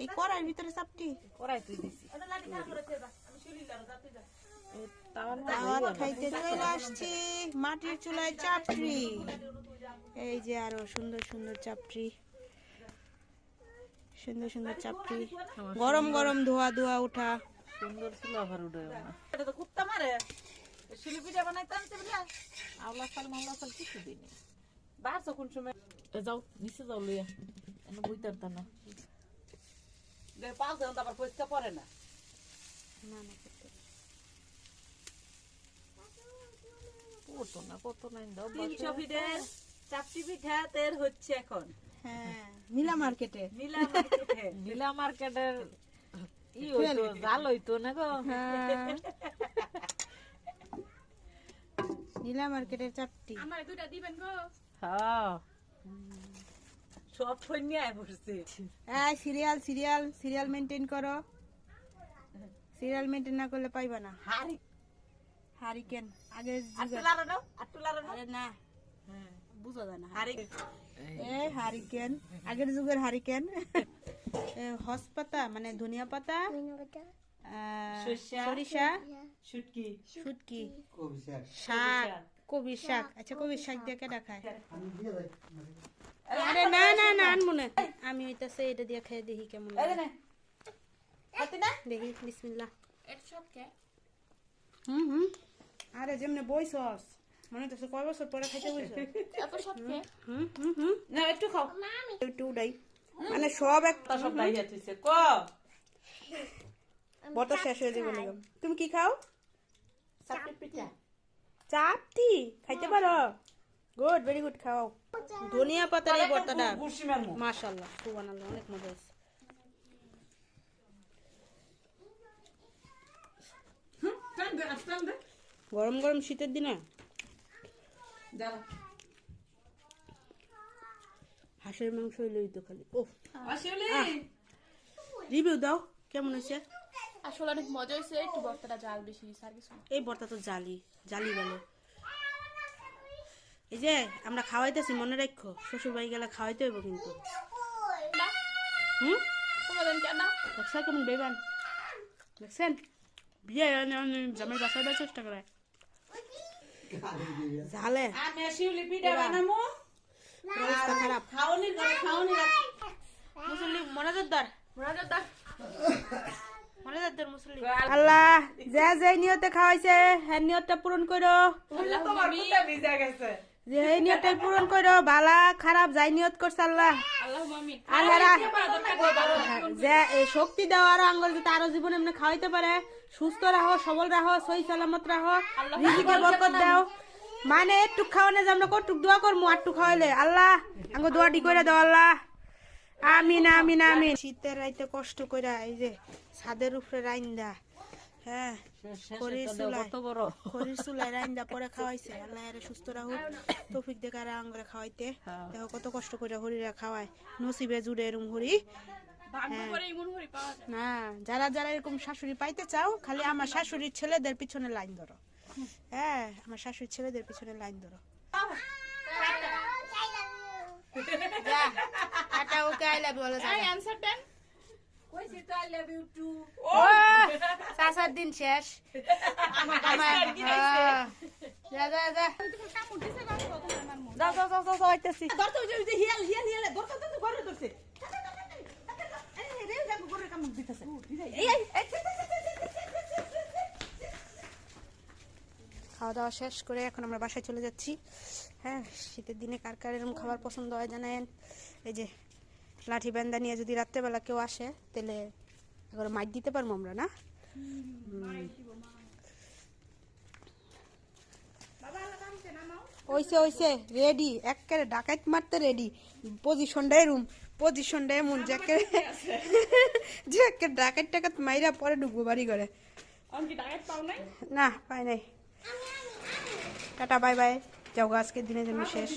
এই কড়াইয়ের ভিতরে চাপটি কড়াই তুই দিছি দাওয়াত খাইতে চলে আসছি মাটির চুলায় চাপড়ি। এই যে আরো সুন্দর সুন্দর চাপড়ি, সুন্দর সুন্দর চাপড়ি, গরম গরম ধোয়া ধোয়া উঠা। সুন্দর চুলা ভার উঠে না এটা তো কুত্তা মারে শিলি পিঠা বানাইতে আনতে বলে আওলা চাল কিছু দিইনি। বাড়ছো কোন সময় যাও নিচে যাও লইয়া এনে বইতার তা না যে পাল দেন আবার পয়সা পড়ে না পড়তো না কত নাই দাও 300 পিঠের চাপটি পিঠা তের হচ্ছে এখন। হ্যাঁ, নীলা মার্কেটে। নীলা মার্কেটে নীলা মার্কেটের ই হইতো জাল হইতো না গো। নীলা মার্কেটের চাপটি। আমার দুইটা দিবেন গো। হ্যাঁ সব ফোন নিয়ে বসছে। এই সিরিয়াল সিরিয়াল সিরিয়াল মেইনটেইন করো, সিরিয়াল মেইনটেইন না করলে পাইবা না। হারি হারিকেন আগে আটুলারে নাও আটুলারে নাও। আরে না হ্যাঁ বুঝা যায় না। হারি এই হারিকেন আগের যুগের হারিকেন। হসপাতা মানে ধনিয়া পাতা, সরিষা, শুটকি শুটকি, শাক, কবির শাক। আচ্ছা কবির শাক দিয়ে কেডা খায়? আরে না না না আনবো না আমি, হইতাছে এটা দিয়ে খেয়ে দেখি কেমন এই লাগে। নে হাতি না দেখি বিসমিল্লাহ। এটা সব কে? হুম। আরে যেমনে বইছস মনে হচ্ছে কয় বছর পরে খাইতে বইছস। এত সব কে? হুম না একটু খাও একটু উড়াই মানে সব এক তা সব দাইয়া তুইছে ক বটা শেষ হয়ে যাবে লাগম। তুমি কি খাও? চাপটি পিঠা চাপটি খাইতে পারো? গুড, ভেরি গুড, খাও। ধনিয়া পাতার এই ভর্তাটা বুরশি মারমু মাশাআল্লাহ সুবহানাল্লাহ অনেক মজা আছে। টান দে টান দে গরম গরম শীতের দিনে দাঁড়া হাঁসের মাংস হইলেই তো খালি। ও আসলে রিভিউ দাও কেমন হয়েছে? আসলে অনেক মজা হয়েছে, একটু বর্তাটা জাল বেশি সার্ভিস। এই ভর্তা তো জালি জালি বলে। এই যে আমরা খাওয়াইতেছি মনে রাখো, শ্বশুর বাড়ি গেলে খাওয়াইতে হইব কিন্তু। হুম তোমাদের কেন? দেখছো কেমন বেবান দেখছেন? বিয়ে জামাই বাসার চেষ্টা করে ঝালে আমি শিউলি পিঠা বানামু অবস্থা খারাপ। খাওনি করে খাওনি মুসল্লি মনাজতদার মুরাদার মনাজতদার মুসল্লি। আল্লাহ যে যে নিয়তে খাওয়াইছে হ্যাঁ নিয়তটা পূরণ করো, বললে তোমার কুত্তা ভিজা গেছে যে এই নিয়তটাই পূরণ করো। বালা খারাপ যাই নিয়ত করছে আল্লাহ আল্লাহ মামিন আল্লাহরা যে এই শক্তি দেওয়া আরো আঙ্গল যাতে আরো জীবন এমনি খাওয়াইতে পারে, সুস্থ রাখো, সবল রাখো, সহি সালামত রাখো, রিজিকে বরকত দাও। মানে একটু খাওয়ানো যে আমরা কটুক দোয়া করবো, আটটু খাওয়াইলে আল্লাহ আঙ্গ দোয়াটি করে দাও আল্লাহ। আমিন আমিন আমিন। শীতের রাইতে কষ্ট করে এই যে ছাদের উপরে রাইন্দা, হ্যাঁ খড়ির চুলায় কত বড় খড়ির চুলায় রাইন্দা পরে খাওয়াইছে। আল্লাহ এর সুস্থ রাখুক, তৌফিক দেখে আর আঙ্গরে খাওয়াইতে। দেখো কত কষ্ট করে হরিরা খাওয়ায়, নসিবে জুড়ে এরম হরি। ভাগ্য করে ইমন হরি পাওয়া যায়। না যারা যারা এরকম শাশুড়ি পাইতে চাও খালি আমার শাশুড়ির ছেলেদের পিছনে লাইন ধরো। হ্যাঁ আমার শাশুড়ির ছেলেদের পিছনে লাইন ধরো। যা টাটা, ওকে আই লাভ ইউ বলো। এই অ্যানসার দেন। কইছি তো আই লাভ ইউ টু ও 4 দিন শেষ আমার যা যা যা তুমি কামড় দিছে না কত আমার মন। যাও যাও যাও যাও আইতাছি। ধরতে ওই যে হিয়াল হিয়াল হিয়াল ধরতে তো ঘরে ধরছে এই রে যা ঘরে কাম দিতেছে এই এই খাওয়া দাওয়া শেষ করে এখন আমরা বাসায় চলে যাচ্ছি। হ্যাঁ শীতের দিনে কার কার এরকম খাবার পছন্দ হয় জানেন? এই যে লাঠি বান্দা নিয়ে যদি রাত্রেবেলা কেউ আসে তাহলে একবার মাইট দিতে পারবো আমরা না? ওইসে ওইসে রেডি একেবারে ডাকাইত মারতে রেডি। পজিশনটাই রুম, পজিশনটাই এমন যে একে ডাকাইত টাকাত মাইরা পরে ঢুকবো বাড়ি ঘরে। আমি কি ডায়েট পাও নাই? না পাই নাই। টাটা বাই বাই, যাও আজকের দিনের জন্য শেষ।